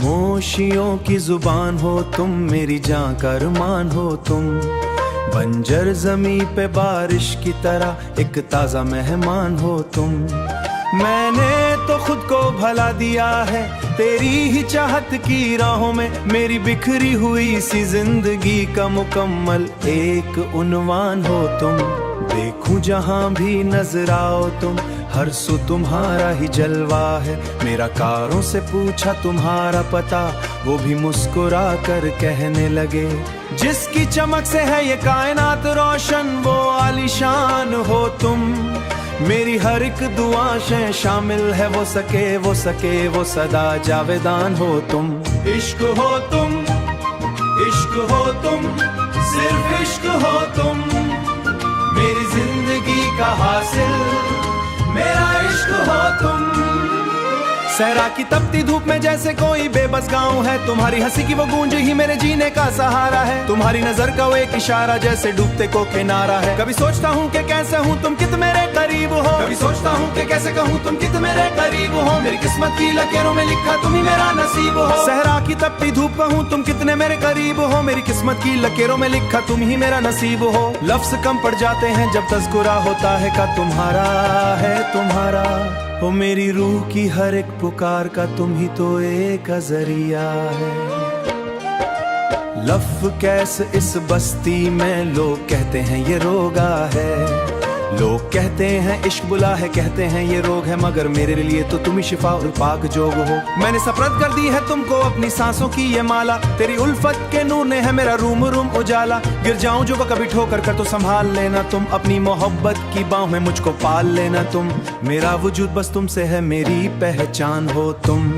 खामोशियों की जुबान हो तुम, मेरी जान का अरमान हो तुम। बंजर जमी पे बारिश की तरह एक ताजा मेहमान हो तुम। मैंने तो खुद को भला दिया है तेरी ही चाहत की राहों में, मेरी बिखरी हुई सी जिंदगी का मुकम्मल एक उन्वान हो तुम। देखूं जहां भी नजर आओ तुम, हर सू तुम्हारा ही जलवा है। मेरा कारों से पूछा तुम्हारा पता, वो भी मुस्कुरा कर कहने लगे, जिसकी चमक से है ये कायनात रोशन वो आलीशान हो तुम। मेरी हर एक दुआ से शामिल है वो सके वो सदा जावेदान हो तुम। इश्क हो तुम, इश्क हो तुम, सिर्फ इश्क हो तुम। मेरी जिंदगी का हासिल मेरा इश्क हो तुम। सहरा की तपती धूप में जैसे कोई बेबस गाँव है, तुम्हारी हंसी की वो गूंज ही मेरे जीने का सहारा है। तुम्हारी नजर का वो एक इशारा जैसे डूबते को किनारा है। कभी सोचता हूँ कि कैसे हूँ तुम कित मेरे करीब हो, कभी सोचता हूँ कि कैसे कहूँ तुम कित मेरे करीब हो। मेरी किस्मत की लकीरों में लिखा तुम ही मेरा नसीब हो। सहरा की तपती धूप कहूँ तुम कितने मेरे करीब हो, मेरी किस्मत की लकीरों में लिखा तुम ही मेरा नसीब हो। लफ्ज कम पड़ जाते हैं जब तज़कुरा होता है का तुम्हारा है तुम्हारा। ओ मेरी रूह की हर एक पुकार का तुम ही तो एक जरिया है। लफ कैस इस बस्ती में लोग कहते हैं ये रोगा है, लोग कहते हैं इश्क बुला है, कहते हैं ये रोग है, मगर मेरे लिए तो तुम ही शिफा और पाक जोग हो। मैंने सफरत कर दी है तुमको अपनी सांसों की ये माला, तेरी उल्फत के नूर ने है मेरा रूम रूम उजाला। गिर जाऊं जो कभी ठोकर कर तो संभाल लेना तुम, अपनी मोहब्बत की बाहों में मुझको पाल लेना तुम। मेरा वजूद बस तुमसे है, मेरी पहचान हो तुम।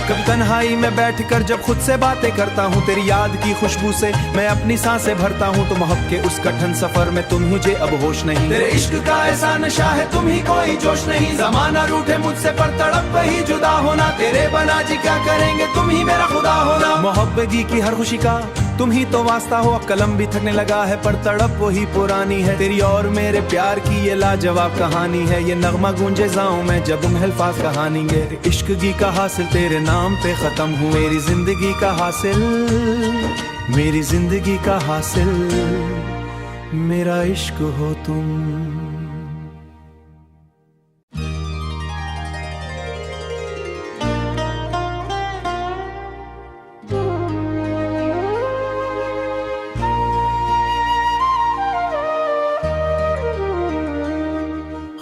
कभी तन्हाई में बैठकर जब खुद से बातें करता हूँ, तेरी याद की खुशबू से मैं अपनी सांसें भरता हूँ। तो मोहब्बत के उस कठिन सफर में तुम मुझे अब होश नहीं, तेरे इश्क का ऐसा नशा है तुम ही कोई जोश नहीं। जमाना रूठे मुझसे पर तड़प ही जुदा होना, तेरे बना जी क्या करेंगे तुम ही मेरा खुदा होना। मोहब्बत की हर खुशी का तुम ही तो वास्ता हो, अब कलम भी थकने लगा है पर तड़प वही पुरानी है। तेरी और मेरे प्यार की ये लाजवाब कहानी है, ये नगमा गूंजे जाऊं मैं जब तुम अल्फाज कहानीगे। इश्क की का हासिल तेरे नाम पे खत्म हुआ, मेरी जिंदगी का हासिल, मेरी जिंदगी का हासिल मेरा इश्क हो तुम।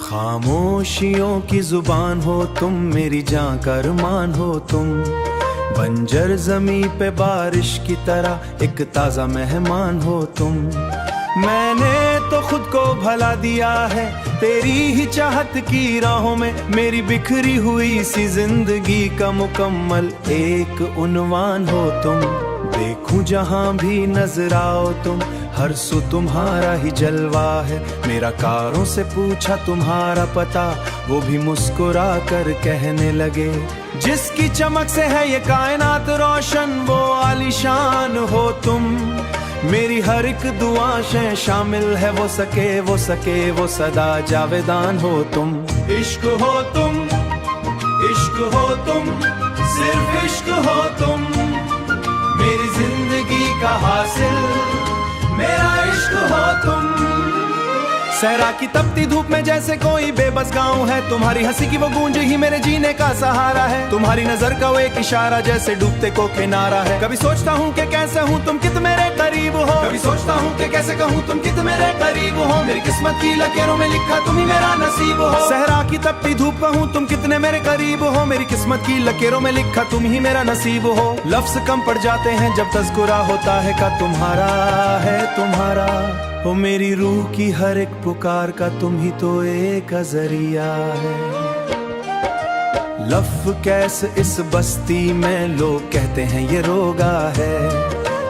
खामोशियों की जुबान हो तुम, मेरी जान का अरमान हो तुम। बंजर जमी पे बारिश की तरह एक ताजा मेहमान हो तुम। मैंने तो खुद को भला दिया है तेरी ही चाहत की राहों में, मेरी बिखरी हुई सी जिंदगी का मुकम्मल एक उन्वान हो तुम। देखूं जहां भी नजर आओ तुम, हर सू तुम्हारा ही जलवा है। मेरा कारों से पूछा तुम्हारा पता, वो भी मुस्कुरा कर कहने लगे, जिसकी चमक से है ये कायनात रोशन वो आलीशान हो तुम। मेरी हर एक दुआ से शामिल है वो सके वो सदा जावेदान हो तुम। इश्क हो तुम, इश्क हो तुम, सिर्फ इश्क हो तुम। मेरी जिंदगी का हासिल मेरा इश्क हो तुम। सहरा की तपती धूप में जैसे कोई बेबस गाँव है, तुम्हारी हंसी की वो गूंज ही मेरे जीने का सहारा है। तुम्हारी नजर का वो एक इशारा जैसे डूबते को किनारा है। कभी सोचता हूँ कि कैसे हूँ तुम कित मेरे करीब हो, कभी सोचता हूँ कि कैसे कहूँ तुम कित मेरे करीब हो। मेरी किस्मत की लकीरों में लिखा तुम ही मेरा नसीब हो। सहरा की तपती धूप कहूँ तुम कितने मेरे करीब हो, मेरी किस्मत की लकीरों में लिखा तुम ही मेरा नसीब हो। लफ्ज कम पड़ जाते हैं जब तज़कुरा होता है का तुम्हारा है तुम्हारा। ओ मेरी रूह की हर एक पुकार का तुम ही तो एक जरिया है। लफ कैस इस बस्ती में लोग कहते हैं ये रोगा है,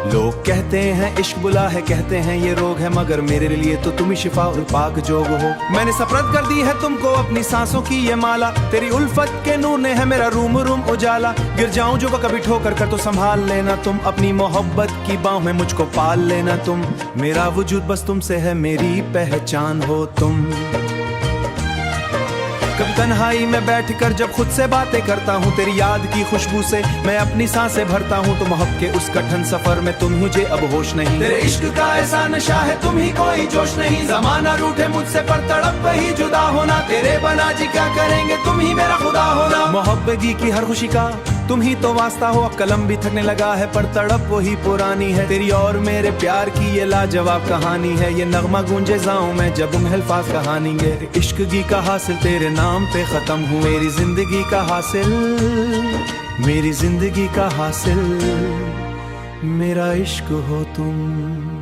लोग कहते हैं इश्क बुला है, कहते हैं ये रोग है, मगर मेरे लिए तो तुम ही शिफा और पाक जोग हो। मैंने सफरत कर दी है तुमको अपनी सांसों की ये माला, तेरी उल्फत के नूर ने है मेरा रूम रूम उजाला। गिर जाऊं जो कभी ठोकर कर तो संभाल लेना तुम, अपनी मोहब्बत की बाहों में मुझको पाल लेना तुम। मेरा वजूद बस तुमसे है, मेरी पहचान हो तुम। कभी तन्हाई में बैठकर जब खुद से बातें करता हूँ, तेरी याद की खुशबू से मैं अपनी सांसें भरता हूँ। तो मोहब्बत के उस कठिन सफर में तुम मुझे अब होश नहीं, तेरे इश्क का ऐसा नशा है तुम ही कोई जोश नहीं। जमाना रूठे मुझसे पर तड़प वही जुदा होना, तेरे बना जी क्या करेंगे तुम ही मेरा खुदा होना। मोहब्बत की हर खुशी का तुम ही तो वास्ता हो, अब कलम भी थकने लगा है पर तड़प वही पुरानी है। तेरी और मेरे प्यार की ये लाजवाब कहानी है, ये नगमा गूंजे जाऊं मैं जब महल्फाज कहानीगे। इश्क की का हासिल तेरे नाम पे खत्म हुई, मेरी जिंदगी का हासिल, मेरी जिंदगी का हासिल मेरा इश्क हो तुम।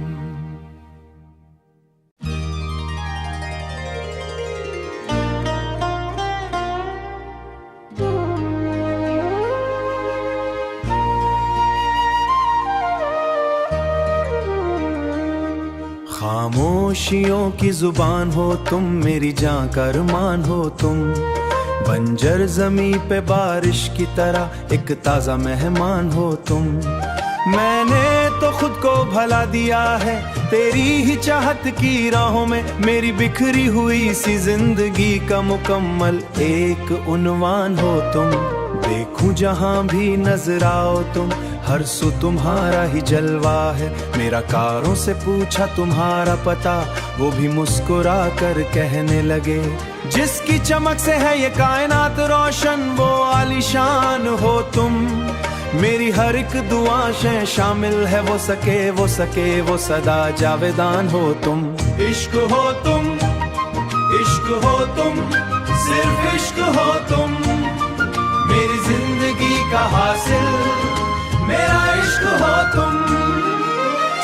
खामोशियों की जुबान हो तुम, मेरी जान का अरमान हो तुम। बंजर जमी पे बारिश की तरह एक ताजा मेहमान हो तुम। मैंने तो खुद को भला दिया है तेरी ही चाहत की राहों में, मेरी बिखरी हुई सी जिंदगी का मुकम्मल एक उन्वान हो तुम। देखूं जहां भी नजर आओ तुम, हर सू तुम्हारा ही जलवा है। मेरा कारों से पूछा तुम्हारा पता, वो भी मुस्कुरा कर कहने लगे, जिसकी चमक से है ये कायनात रोशन वो आलीशान हो तुम। मेरी हर एक दुआ से शामिल है वो सके वो सके वो सदा जावेदान हो तुम। इश्क हो तुम, इश्क हो तुम, सिर्फ इश्क हो तुम। मेरी जिंदगी का हासिल मेरा इश्क हो तुम।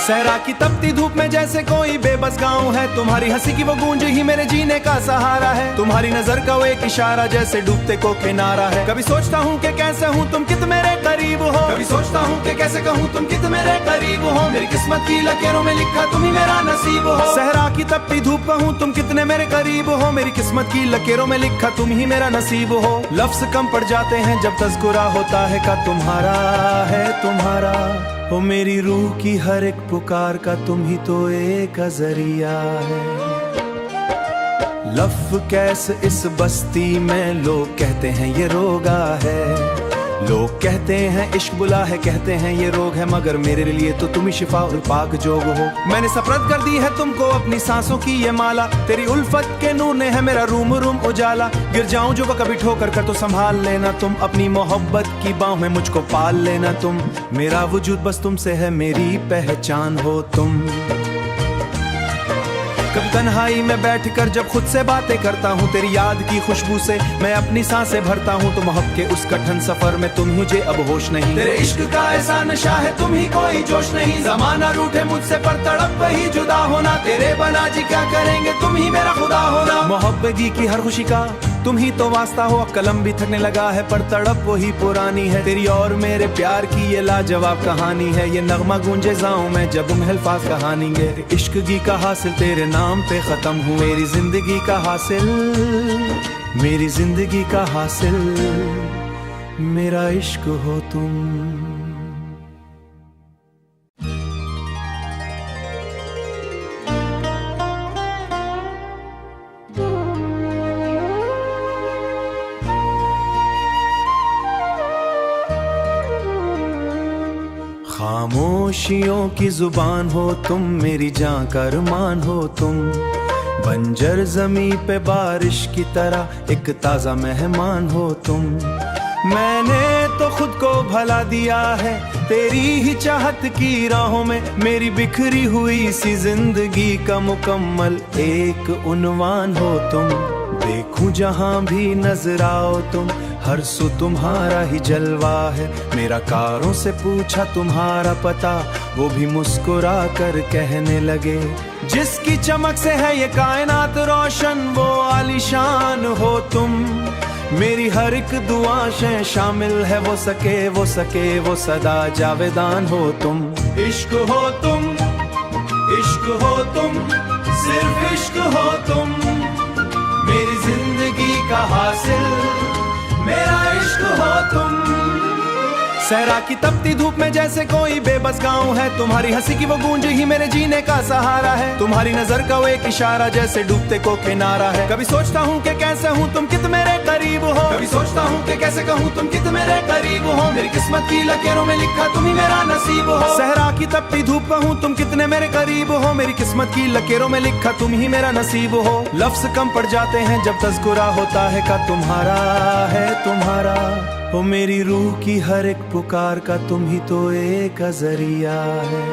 सहरा की तपती धूप में जैसे कोई बेबस गाँव है, तुम्हारी हंसी की वो गूंज ही मेरे जीने का सहारा है। तुम्हारी नजर का वो एक इशारा जैसे डूबते को किनारा है। कभी सोचता हूँ कि कैसे हूँ तुम कित मेरे करीब हो, कभी सोचता हूँ कि कैसे कहूँ तुम कित मेरे करीब हो। मेरी किस्मत की लकीरों में लिखा तुम ही मेरा नसीब हो। सहरा की तपती धूप में हूँ तुम कितने मेरे करीब हो, मेरी किस्मत की लकीरों में लिखा तुम ही मेरा नसीब हो। लफ्ज कम पड़ जाते हैं जब तज़कुरा होता है का तुम्हारा है तुम्हारा। ओ मेरी रूह की हर एक पुकार का तुम ही तो एक जरिया है। लफ कैसे इस बस्ती में लोग कहते हैं ये रोगा है, लोग कहते हैं इश्क बुला है, कहते हैं ये रोग है, मगर मेरे लिए तो तुम ही शिफा और पाक जोग हो। मैंने सफरत कर दी है तुमको अपनी सांसों की ये माला, तेरी उल्फत के नूर ने है मेरा रूम रूम उजाला। गिर जाऊं जो कभी ठोकर कर तो संभाल लेना तुम, अपनी मोहब्बत की बाहों में मुझको पाल लेना तुम। मेरा वजूद बस तुमसे है, मेरी पहचान हो तुम। कभी तन्हाई में बैठकर जब खुद से बातें करता हूँ, तेरी याद की खुशबू से मैं अपनी सांसें भरता हूँ। तो मोहब्बत के उस कठिन सफर में तुम मुझे अब होश नहीं, तेरे इश्क का ऐसा नशा है तुम ही कोई जोश नहीं। जमाना रूठे मुझसे पर तड़प वही जुदा होना, तेरे बना जी क्या करेंगे तुम ही मेरा खुदा होना। मोहब्बत की हर खुशी का तुम ही तो वास्ता हो, अब कलम भी थकने लगा है पर तड़प वही पुरानी है। तेरी और मेरे प्यार की ये लाजवाब कहानी है, ये नगमा गूंजे जाऊं मैं जब महल्फाज कहानीगे। इश्क की का हासिल तेरे नाम पे खत्म हुई, मेरी जिंदगी का हासिल, मेरी जिंदगी का हासिल मेरा इश्क हो तुम। खामोशियों की जुबान हो तुम, मेरी जान का अरमान हो तुम। बंजर जमी पे बारिश की तरह एक ताजा मेहमान हो तुम। मैंने तो खुद को भला दिया है तेरी ही चाहत की राहों में, मेरी बिखरी हुई सी जिंदगी का मुकम्मल एक उन्वान हो तुम। देखूं जहां भी नजर आओ तुम, हर सू तुम्हारा ही जलवा है। मेरा कारों से पूछा तुम्हारा पता, वो भी मुस्कुरा कर कहने लगे, जिसकी चमक से है ये कायनात रोशन वो आलीशान हो तुम। मेरी हर एक दुआ से शामिल है वो सके वो सके वो सदा जावेदान हो तुम। इश्क हो तुम, इश्क हो तुम, सिर्फ इश्क हो तुम। मेरी जिंदगी का हासिल मेरा इश्क हो तुम। सहरा की तपती धूप में जैसे कोई बेबस गाँव है, तुम्हारी हंसी की वो गूंज ही मेरे जीने का सहारा है। तुम्हारी नजर का वो एक इशारा जैसे डूबते को किनारा है। कभी सोचता हूँ कि कैसे हूँ तुम कित मेरे करीब हो, कभी सोचता हूँ कि कैसे कहूँ तुम कित मेरे करीब हो। मेरी किस्मत की लकीरों में लिखा तुम ही मेरा नसीब हो। सहरा की तपती धूप में हूँ तुम कितने मेरे करीब हो, मेरी किस्मत की लकीरों में लिखा तुम ही मेरा नसीब हो। लफ्ज कम पड़ जाते हैं जब तज़कुरा होता है का तुम्हारा है तुम्हारा। ओ मेरी रूह की हर एक पुकार का तुम ही तो एक जरिया है।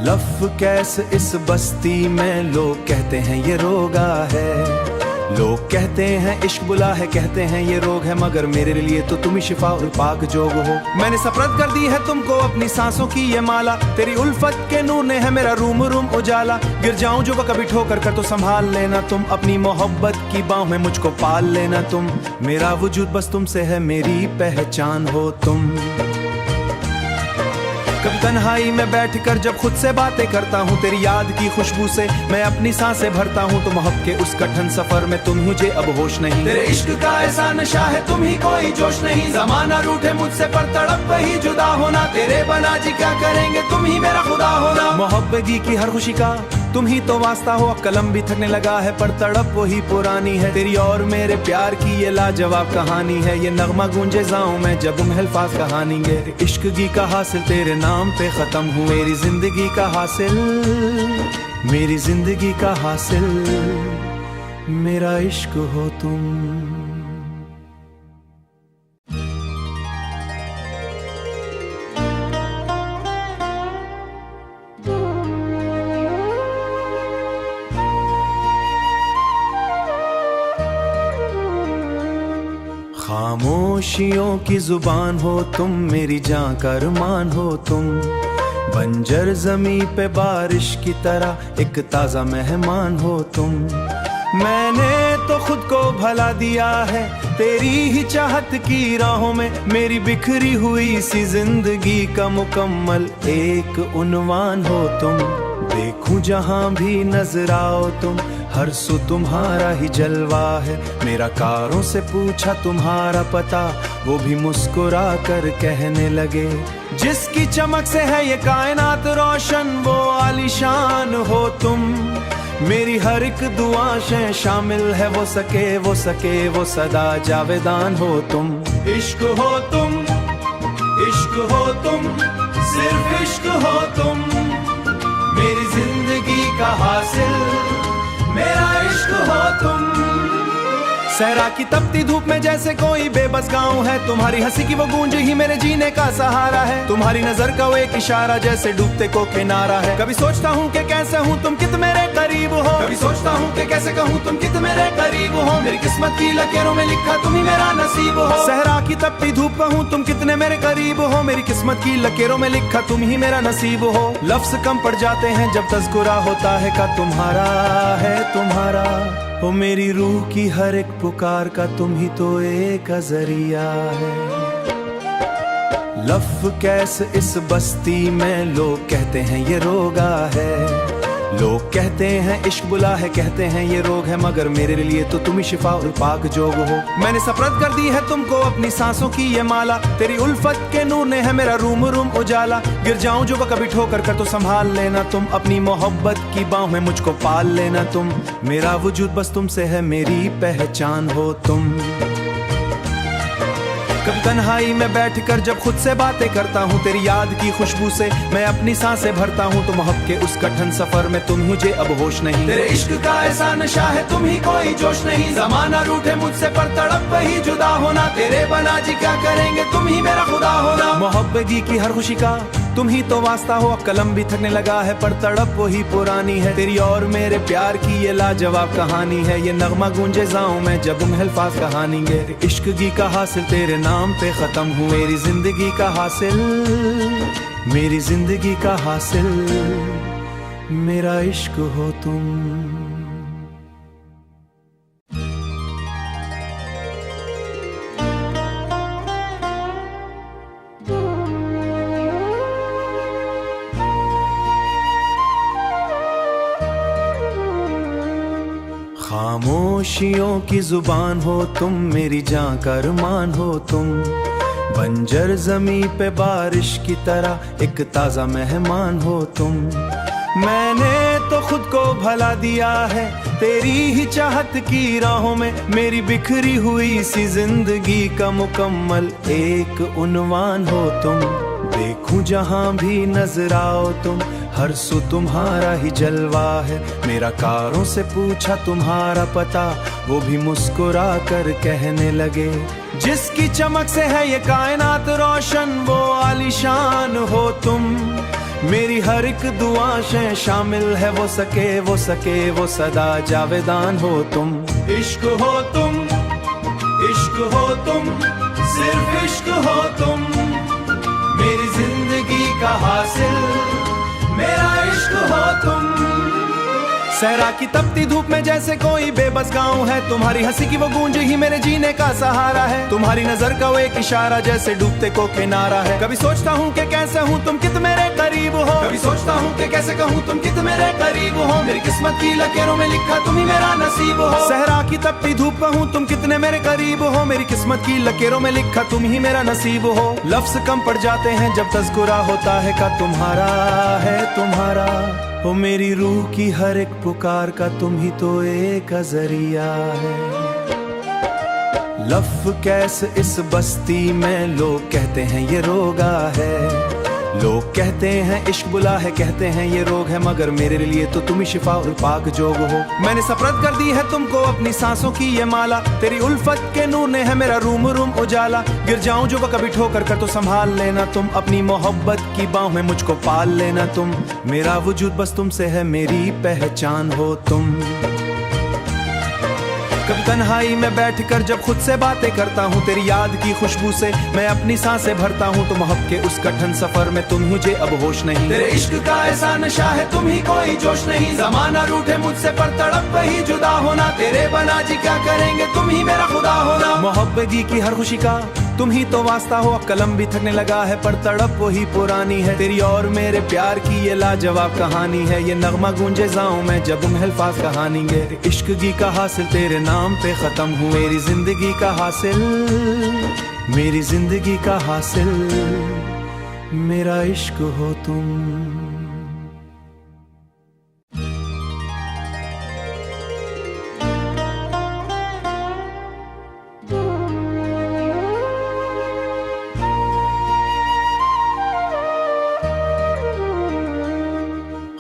लफ कैसे इस बस्ती में लोग कहते हैं ये रोगा है, लोग कहते हैं इश्क बुला है, कहते हैं ये रोग है, मगर मेरे लिए तो तुम ही शिफा और पाक जोग हो। मैंने सफरत कर दी है तुमको अपनी सांसों की ये माला, तेरी उल्फत के नूर ने है मेरा रूम रूम उजाला। गिर जाऊं जो कभी ठोकर कर तो संभाल लेना तुम, अपनी मोहब्बत की बाहों में मुझको पाल लेना तुम। मेरा वजूद बस तुमसे है, मेरी पहचान हो तुम। कभी तन्हाई में बैठकर जब खुद से बातें करता हूँ, तेरी याद की खुशबू से मैं अपनी सांसें भरता हूँ। तो मोहब्बत के उस कठिन सफर में तुम मुझे अब होश नहीं, तेरे इश्क का ऐसा नशा है तुम ही कोई जोश नहीं। जमाना रूठे मुझसे पर तड़प ही जुदा होना, तेरे बना जी क्या करेंगे तुम ही मेरा खुदा होना। मोहब्बत की हर खुशी का तुम ही तो वास्ता हो, अब कलम भी थकने लगा है पर तड़प वही पुरानी है। तेरी और मेरे प्यार की ये लाजवाब कहानी है, ये नगमा गूंजे जाऊं मैं जब अल्फाज कहानी गे। इश्क की का हासिल तेरे नाम पे खत्म हुई, मेरी जिंदगी का हासिल, मेरी जिंदगी का हासिल मेरा इश्क हो तुम। खामोशियों की जुबान हो तुम, मेरी जान का अरमान हो तुम। बंजर जमी पे बारिश की तरह एक ताजा मेहमान हो तुम। मैंने तो खुद को भला दिया है तेरी ही चाहत की राहों में, मेरी बिखरी हुई सी जिंदगी का मुकम्मल एक उन्वान हो तुम। देखूं जहां भी नजर आओ तुम, हर सू तुम्हारा ही जलवा है। मेरा कारों से पूछा तुम्हारा पता, वो भी मुस्कुरा कर कहने लगे, जिसकी चमक से है ये कायनात रोशन वो आलीशान हो तुम। मेरी हर एक दुआ से शामिल है वो सके वो सदा जावेदान हो तुम। इश्क हो तुम, इश्क हो तुम, सिर्फ इश्क हो तुम। मेरी जिंदगी का हासिल मेरा इश्क हो तुम। सहरा की तपती धूप में जैसे कोई बेबस गाँव है, तुम्हारी हंसी की वो गूंज ही मेरे जीने का सहारा है। तुम्हारी नजर का वो एक इशारा जैसे डूबते को किनारा है। कभी सोचता हूँ कि कैसे हूँ तुम कित मेरे करीब हो, कभी सोचता हूँ कि कैसे कहूँ तुम कित मेरे करीब हो। मेरी किस्मत की लकीरों में लिखा तुम ही मेरा नसीब हो। सहरा की तपती धूप में हूँ तुम कितने मेरे करीब हो, मेरी किस्मत की लकीरों में लिखा तुम ही मेरा नसीब हो। लफ्ज कम पड़ जाते हैं जब तज़कुरा होता है का तुम्हारा है तुम्हारा। ओ मेरी रूह की हर एक पुकार का तुम ही तो एक जरिया है। लफ कैसे इस बस्ती में लोग कहते हैं ये रोगा है, लोग कहते हैं इश्क बुला है, कहते हैं ये रोग है, मगर मेरे लिए तो तुम ही शिफा और पाक जोग हो। मैंने सफरत कर दी है तुमको अपनी सांसों की ये माला, तेरी उल्फत के नूर ने है मेरा रूम रूम उजाला। गिर जाऊं जो कभी ठोकर कर तो संभाल लेना तुम, अपनी मोहब्बत की बाहों में मुझको पाल लेना तुम। मेरा वजूद बस तुमसे है, मेरी पहचान हो तुम। कभी तन्हाई में बैठकर जब खुद से बातें करता हूँ, तेरी याद की खुशबू से मैं अपनी सांसें भरता हूँ। तो मोहब्बत के उस कठिन सफर में तुम मुझे अब होश नहीं, तेरे इश्क का ऐसा नशा है तुम ही कोई जोश नहीं। जमाना रूठे मुझसे पर तड़प ही जुदा होना, तेरे बना जी क्या करेंगे तुम ही मेरा खुदा होना। मोहब्बत की हर खुशी का तुम ही तो वास्ता हो, अब कलम भी थकने लगा है पर तड़प वही पुरानी है। तेरी और मेरे प्यार की ये लाजवाब कहानी है, ये नगमा गूंजे जाऊं मैं जब अल्फाज कहानी गे। इश्क की का हासिल तेरे नाम पे खत्म हुई, मेरी जिंदगी का हासिल, मेरी जिंदगी का हासिल मेरा इश्क हो तुम। खामोशियों की जुबान हो तुम, मेरी जान का अरमान हो तुम। बंजर जमी पे बारिश की तरह एक ताजा मेहमान हो तुम। मैंने तो खुद को भला दिया है तेरी ही चाहत की राहों में, मेरी बिखरी हुई सी जिंदगी का मुकम्मल एक उन्वान हो तुम। देखूं जहां भी नजर आओ तुम, हर सू तुम्हारा ही जलवा है। मेरा कारों से पूछा तुम्हारा पता, वो भी मुस्कुरा कर कहने लगे, जिसकी चमक से है ये कायनात रोशन वो आलीशान हो तुम। मेरी हर एक दुआएं शामिल है वो सके वो सदा जावेदान हो तुम। इश्क हो तुम, इश्क हो तुम, सिर्फ इश्क हो तुम। मेरी जिंदगी का हासिल मेरा इश्क हो तुम। सहरा की तपती धूप में जैसे कोई बेबस गाँव है, तुम्हारी हंसी की वो गूंज ही मेरे जीने का सहारा है। तुम्हारी नजर का वो एक इशारा जैसे डूबते को किनारा है। कभी सोचता हूँ कि कैसे हूँ तुम कित मेरे करीब हो, कभी सोचता हूँ कि कैसे कहूँ तुम कित मेरे करीब हो। मेरी किस्मत की लकीरों में लिखा तुम ही मेरा नसीब हो। सहरा की तपती धूप में हूँ तुम कितने मेरे करीब हो, मेरी किस्मत की लकीरों में लिखा तुम ही मेरा नसीब हो। लफ्ज कम पड़ जाते हैं जब तज़कुरा होता है का तुम्हारा है तुम्हारा। ओ मेरी रूह की हर एक पुकार का तुम ही तो एक जरिया है। लफ कैसे इस बस्ती में लोग कहते हैं ये रोगा है, लोग कहते हैं इश्क बुला है, कहते हैं ये रोग है, मगर मेरे लिए तो तुम ही शिफा और पाक जोग हो। मैंने सफरत कर दी है तुमको अपनी सांसों की ये माला, तेरी उल्फत के नूर ने है मेरा रूम रूम उजाला। गिर जाऊं जो कभी ठोकर कर तो संभाल लेना तुम, अपनी मोहब्बत की बाहों में मुझको पाल लेना तुम। मेरा वजूद बस तुमसे है, मेरी पहचान हो तुम। कभी तन्हाई में बैठकर जब खुद से बातें करता हूँ, तेरी याद की खुशबू से मैं अपनी सांसें भरता हूँ। तुम हक के उस कठिन सफर में तुम मुझे अब होश नहीं, तेरे इश्क का ऐसा नशा है तुम ही कोई जोश नहीं। जमाना रूठे मुझसे पर तड़प ही जुदा होना, तेरे बना जी क्या करेंगे तुम ही मेरा खुदा होना। मोहब्बत की हर खुशी का तुम ही तो वास्ता हो, अब कलम भी थकने लगा है पर तड़प वही पुरानी है। तेरी और मेरे प्यार की ये लाजवाब कहानी है, ये नगमा गूंजे जाऊं मैं जब तुम अल्फाज कहानीगे। इश्क की का हासिल तेरे नाम पे खत्म हुए, मेरी जिंदगी का हासिल, मेरी जिंदगी का हासिल मेरा इश्क हो तुम।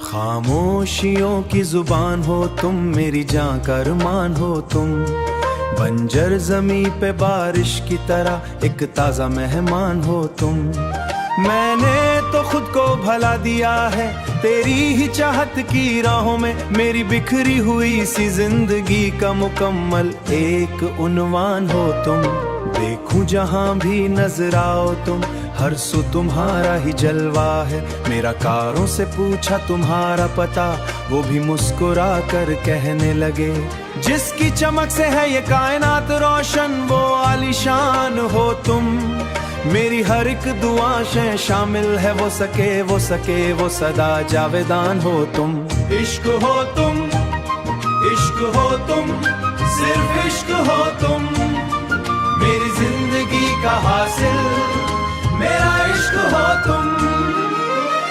खामोशियों की जुबान हो तुम, मेरी जान का अरमान हो तुम। बंजर जमी पे बारिश की तरह एक ताजा मेहमान हो तुम। मैंने तो खुद को भला दिया है तेरी ही चाहत की राहों में, मेरी बिखरी हुई सी जिंदगी का मुकम्मल एक उन्वान हो तुम। देखूं जहां भी नजर आओ तुम, हर सू तुम्हारा ही जलवा है। मेरा कारों से पूछा तुम्हारा पता, वो भी मुस्कुरा कर कहने लगे, जिसकी चमक से है ये कायनात रोशन वो आलीशान हो तुम। मेरी हर एक दुआएं शामिल है वो सके वो सदा जावेदान हो तुम। इश्क हो तुम, इश्क हो तुम, सिर्फ इश्क हो तुम। मेरी जिंदगी का हासिल मेरा इश्क हो तुम।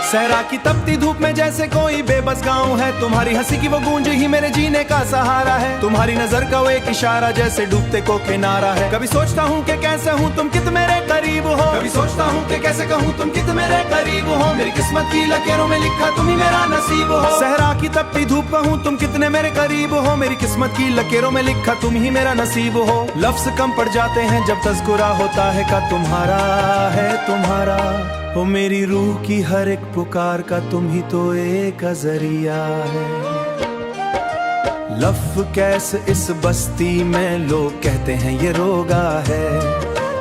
सहरा की तपती धूप में जैसे कोई बेबस गाँव है, तुम्हारी हंसी की वो गूंज ही मेरे जीने का सहारा है। तुम्हारी नजर का वो एक इशारा जैसे डूबते को किनारा है। कभी सोचता हूँ कि कैसे हूँ तुम कित मेरे करीब हो, कभी सोचता हूँ कि कैसे कहूँ तुम कित मेरे करीब हो। मेरी किस्मत की लकीरों में लिखा तुम ही मेरा नसीब हो। सहरा की तपती धूप में हूँ तुम कितने मेरे करीब हो, मेरी किस्मत की लकीरों में लिखा तुम ही मेरा नसीब हो। लफ्ज कम पड़ जाते हैं जब तज़कुरा होता है का तुम्हारा है तुम्हारा। ओ मेरी रूह की हर एक पुकार का तुम ही तो एक जरिया है। लफ कैसे इस बस्ती में लोग कहते हैं ये रोगा है,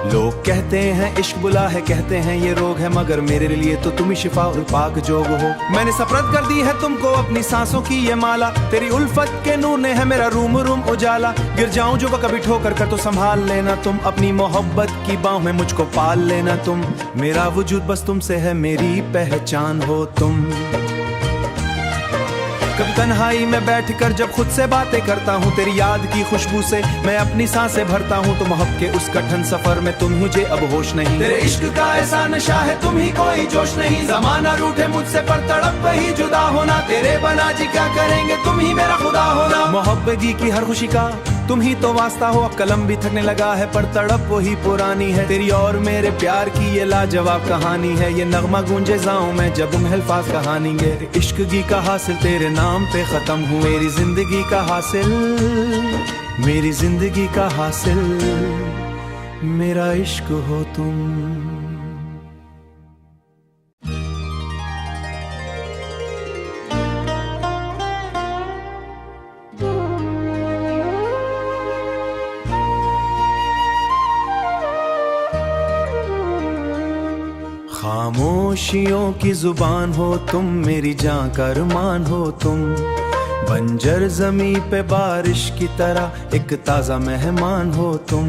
लोग कहते हैं इश्क बुला है, कहते हैं ये रोग है, मगर मेरे लिए तो तुम ही शिफा और पाक जोग हो। मैंने सफरत कर दी है तुमको अपनी सांसों की ये माला, तेरी उल्फत के नूर ने है मेरा रूम रूम उजाला। गिर जाऊं जो कभी ठोकर कर तो संभाल लेना तुम, अपनी मोहब्बत की बाहों में मुझको पाल लेना तुम। मेरा वजूद बस तुमसे है, मेरी पहचान हो तुम। कभी तन्हाई में बैठकर जब खुद से बातें करता हूँ, तेरी याद की खुशबू से मैं अपनी सांसें भरता हूँ। तो मोहब्बत के उस कठिन सफर में तुम मुझे अब होश नहीं, तेरे इश्क का ऐसा नशा है तुम ही कोई जोश नहीं। जमाना रूठे मुझसे पर तड़प वही जुदा होना, तेरे बना जी क्या करेंगे तुम ही मेरा खुदा होना। मोहब्बत की हर खुशी का तुम ही तो वास्ता हो, अब कलम भी थकने लगा है पर तड़प वही पुरानी है। तेरी और मेरे प्यार की ये लाजवाब कहानी है, ये नगमा गूंजे जाऊं मैं जब महल्फाज कहानीगे। इश्क की का हासिल तेरे नाम पे खत्म हुए, मेरी जिंदगी का हासिल, मेरी जिंदगी का हासिल मेरा इश्क हो तुम। खामोशियों की जुबान हो तुम, मेरी जान का अरमान हो तुम। बंजर जमी पे बारिश की तरह एक ताजा मेहमान हो तुम।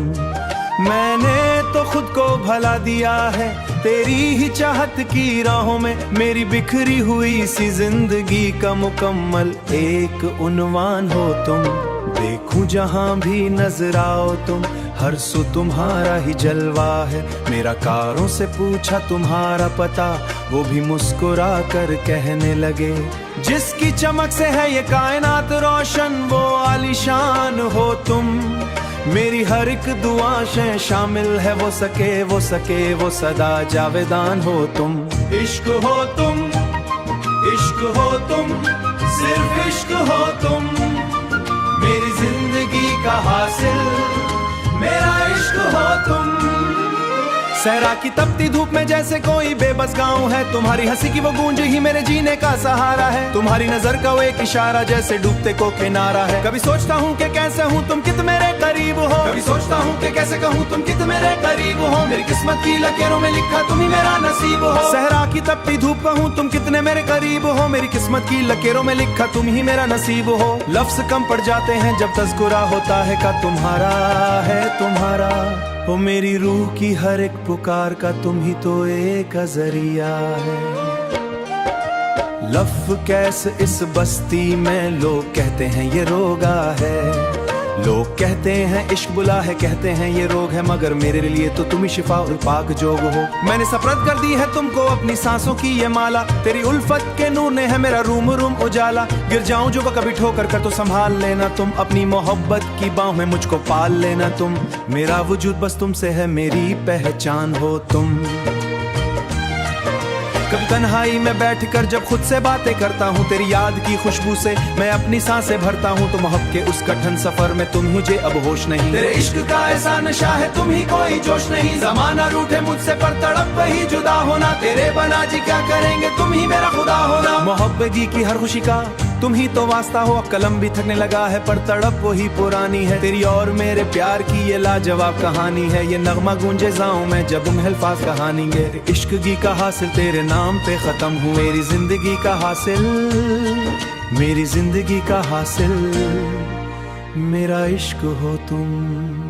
मैंने तो खुद को भला दिया है तेरी ही चाहत की राहों में, मेरी बिखरी हुई सी जिंदगी का मुकम्मल एक उन्वान हो तुम। देखूं जहां भी नजर आओ तुम, हर सू तुम्हारा ही जलवा है। मेरा कारों से पूछा तुम्हारा पता, वो भी मुस्कुरा कर कहने लगे, जिसकी चमक से है ये कायनात रोशन वो आलीशान हो तुम। मेरी हर एक दुआ से शामिल है वो सके वो सके वो सदा जावेदान हो तुम। इश्क हो तुम, इश्क हो तुम, सिर्फ इश्क हो तुम। मेरी जिंदगी का हासिल मेरा इश्क हो तुम। सहरा की तपती धूप में जैसे कोई बेबस गाँव है, तुम्हारी हंसी की वो गूंज ही मेरे जीने का सहारा है। तुम्हारी नजर का वो एक इशारा जैसे डूबते को किनारा है। कभी सोचता हूँ कि कैसे हूँ तुम कित मेरे करीब हो, कभी सोचता हूँ कि कैसे कहूँ तुम कित मेरे करीब हो। मेरी किस्मत की लकीरों में लिखा तुम ही मेरा नसीब हो। सहरा की तपती धूप कहूँ तुम कितने मेरे करीब हो, मेरी किस्मत की लकीरों में लिखा तुम ही मेरा नसीब हो। लफ्ज कम पड़ जाते हैं जब तज़कुरा होता है का तुम्हारा है तुम्हारा। ओ मेरी रूह की हर एक पुकार का तुम ही तो एक जरिया है। लफ कैसे इस बस्ती में लोग कहते हैं ये रोगा है, लोग कहते हैं इश्क बुला है, कहते हैं ये रोग है, मगर मेरे लिए तो तुम ही शिफा और पाक जोग हो। मैंने सफरत कर दी है तुमको अपनी सांसों की ये माला, तेरी उल्फत के नूर ने है मेरा रूम रूम उजाला। गिर जाऊं जो कभी ठोकर कर तो संभाल लेना तुम, अपनी मोहब्बत की बाहों में मुझको पाल लेना तुम। मेरा वजूद बस तुमसे है, मेरी पहचान हो तुम। कभी तन्हाई में बैठकर जब खुद से बातें करता हूँ, तेरी याद की खुशबू से मैं अपनी सांसें भरता हूँ। तो मोहब्बत के उस कठिन सफर में तुम मुझे अब होश नहीं, तेरे इश्क का ऐसा नशा है तुम ही कोई जोश नहीं। जमाना रूठे मुझसे पर तड़प वही जुदा होना, तेरे बना जी क्या करेंगे तुम ही मेरा खुदा होना। मोहब्बत की हर खुशी का तुम ही तो वास्ता हो, अब कलम भी थकने लगा है पर तड़प वही पुरानी है। तेरी और मेरे प्यार की ये लाजवाब कहानी है, ये नगमा गूंजे जाऊं मैं जब महल्फाज कहानीगे। इश्क की का हासिल तेरे नाम पे खत्म हुए, मेरी जिंदगी का हासिल, मेरी जिंदगी का हासिल मेरा इश्क हो तुम।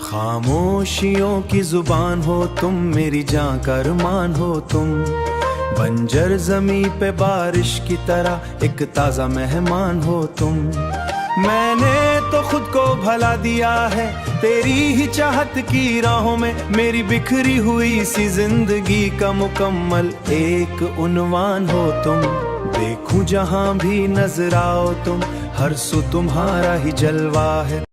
खामोशियों की जुबान हो तुम, मेरी जान का अरमान हो तुम। बंजर जमी पे बारिश की तरह एक ताजा मेहमान हो तुम। मैंने तो खुद को भला दिया है तेरी ही चाहत की राहों में, मेरी बिखरी हुई सी जिंदगी का मुकम्मल एक उन्वान हो तुम। देखूं जहां भी नजर आओ तुम, हर सू तुम्हारा ही जलवा है।